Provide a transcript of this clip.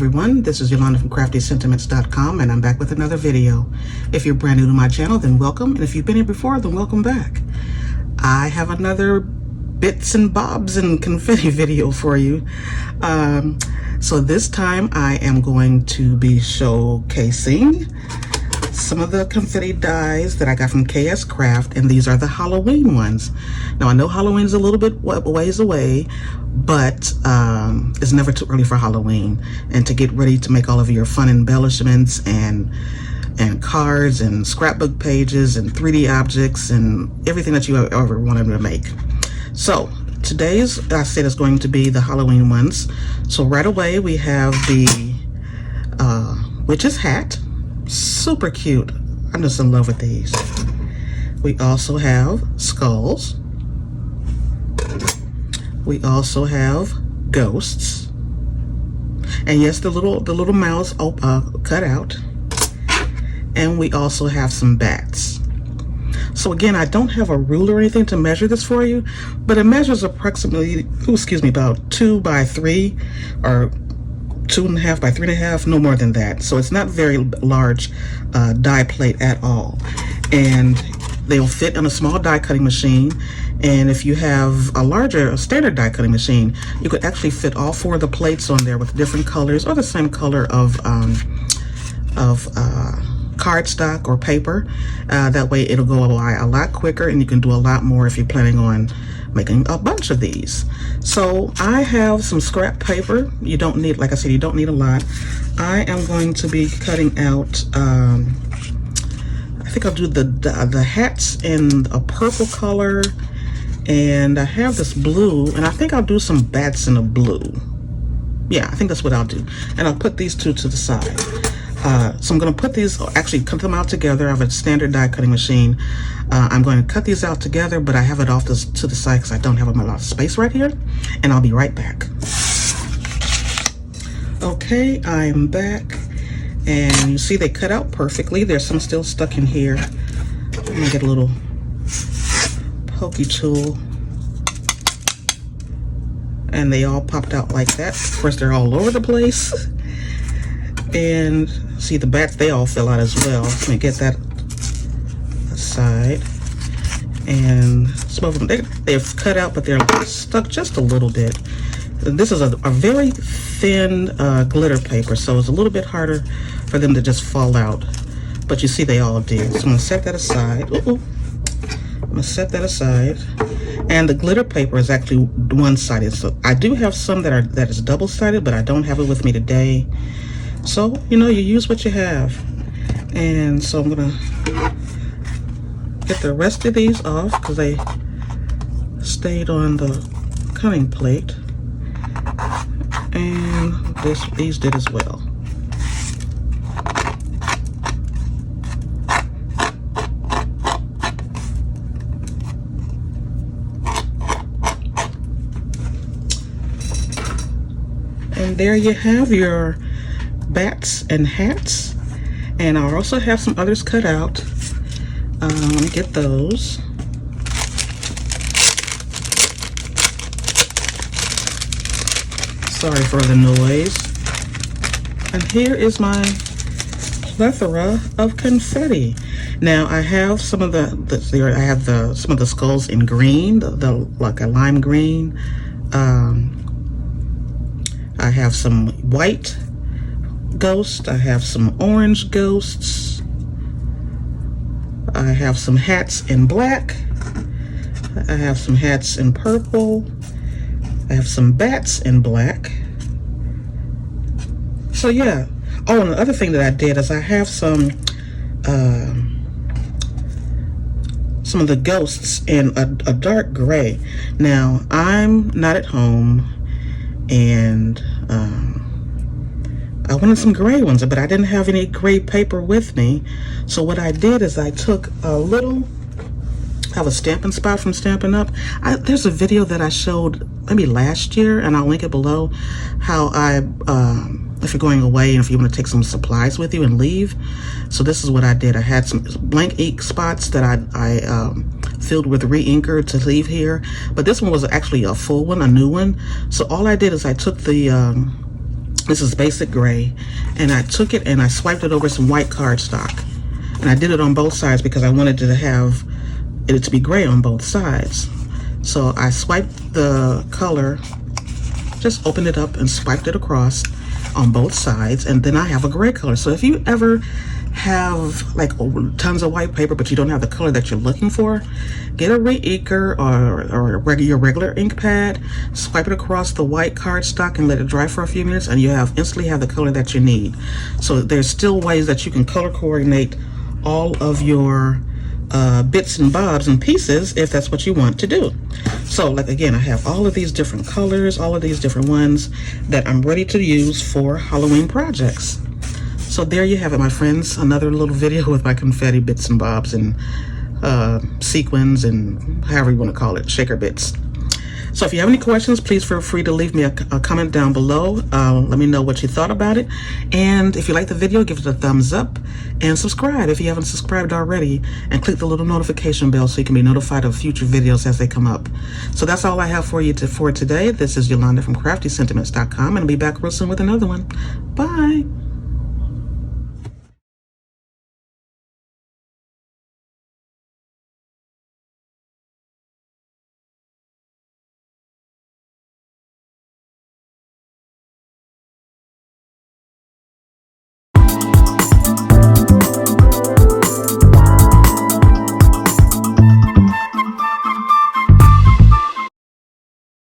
everyone, this is Yolanda from CraftyScentiments.com, and I'm back with another video. If you're brand new to my channel, then welcome, and if you've been here before, then welcome back. I have another bits and bobs and confetti video for you. So this time I am going to be showcasing some of the confetti dies that I got from KS Craft, and these are the Halloween ones. Now I know Halloween's a little bit ways away, but it's never too early for Halloween, and to get ready to make all of your fun embellishments and cards and scrapbook pages and 3D objects and everything that you ever wanted to make. So today's, I said, is going to be the Halloween ones. So right away we have the witch's hat. Super cute. I'm just in love with these. We also have skulls. We also have ghosts, and yes, the little mouths cut out. And we also have some bats. So again, I don't have a ruler or anything to measure this for you, but it measures approximately, about 2 by 3 or 2.5 by 3.5, no more than that. So it's not very large die plate at all, and they'll fit on a small die cutting machine. And if you have a standard die cutting machine, you could actually fit all 4 of the plates on there with different colors or the same color of cardstock or paper. That way it'll go by a lot quicker, and you can do a lot more if you're planning on making a bunch of these. So I have some scrap paper. You don't need, like I said, you don't need a lot. I am going to be cutting out, I think I'll do the hats in a purple color, and I have this blue, and I think I'll do some bats in a blue. Yeah, I think that's what I'll do. And I'll put these 2 to the side. So I'm going to put these, actually cut them out together. I have a standard die cutting machine. I'm going to cut these out together, but I have it off to the side because I don't have a lot of space right here. And I'll be right back. Okay, I'm back. And you see they cut out perfectly. There's some still stuck in here. I'm going to get a little pokey tool. And they all popped out like that. Of course, they're all over the place. And see the bats, they all fell out as well. Let me get that aside. And some of them, they've cut out, but they're stuck just a little bit. This is a very thin glitter paper, so it's a little bit harder for them to just fall out. But you see they all did. So I'm going to set that aside. I'm going to set that aside. And the glitter paper is actually one-sided. So I do have some that is double-sided, but I don't have it with me today. So, you know, you use what you have. And so I'm gonna get the rest of these off because they stayed on the cutting plate. And these did as well. And there you have your bats and hats, and I also have some others cut out. Let me get those. Sorry for the noise. And here is my plethora of confetti. Now I have some of some of the skulls in green, like a lime green. I have some white ghost, I have some orange ghosts, I have some hats in black, I have some hats in purple, I have some bats in black. So yeah. Oh, and the other thing that I did is I have some of the ghosts in a dark gray. Now I'm not at home, and I wanted some gray ones, but I didn't have any gray paper with me. So what I did is I took a little, I have a Stampin' Spot from Stampin' Up. There's a video that I showed maybe last year, and I'll link it below, how if you're going away and if you want to take some supplies with you and leave. So this is what I did. I had some blank ink spots that I filled with re-inker to leave here, but this one was actually a full one, a new one. So all I did is I took the This is basic gray, and I took it and I swiped it over some white cardstock, and I did it on both sides because I wanted to have it to be gray on both sides. So I swiped the color, just opened it up and swiped it across on both sides, and then I have a gray color. So if you ever have like tons of white paper but you don't have the color that you're looking for, get a re-inker or your regular ink pad, swipe it across the white cardstock and let it dry for a few minutes, and you instantly have the color that you need. So there's still ways that you can color coordinate all of your bits and bobs and pieces if that's what you want to do. So like again, I have all of these different colors, all of these different ones that I'm ready to use for Halloween projects. So there you have it, my friends, another little video with my confetti bits and bobs and sequins and however you want to call it, shaker bits. So if you have any questions, please feel free to leave me a comment down below. Let me know what you thought about it. And if you like the video, give it a thumbs up and subscribe if you haven't subscribed already, and click the little notification bell so you can be notified of future videos as they come up. So that's all I have for you for today. This is Yolanda from CraftyScentiments.com, and I'll be back real soon with another one. Bye.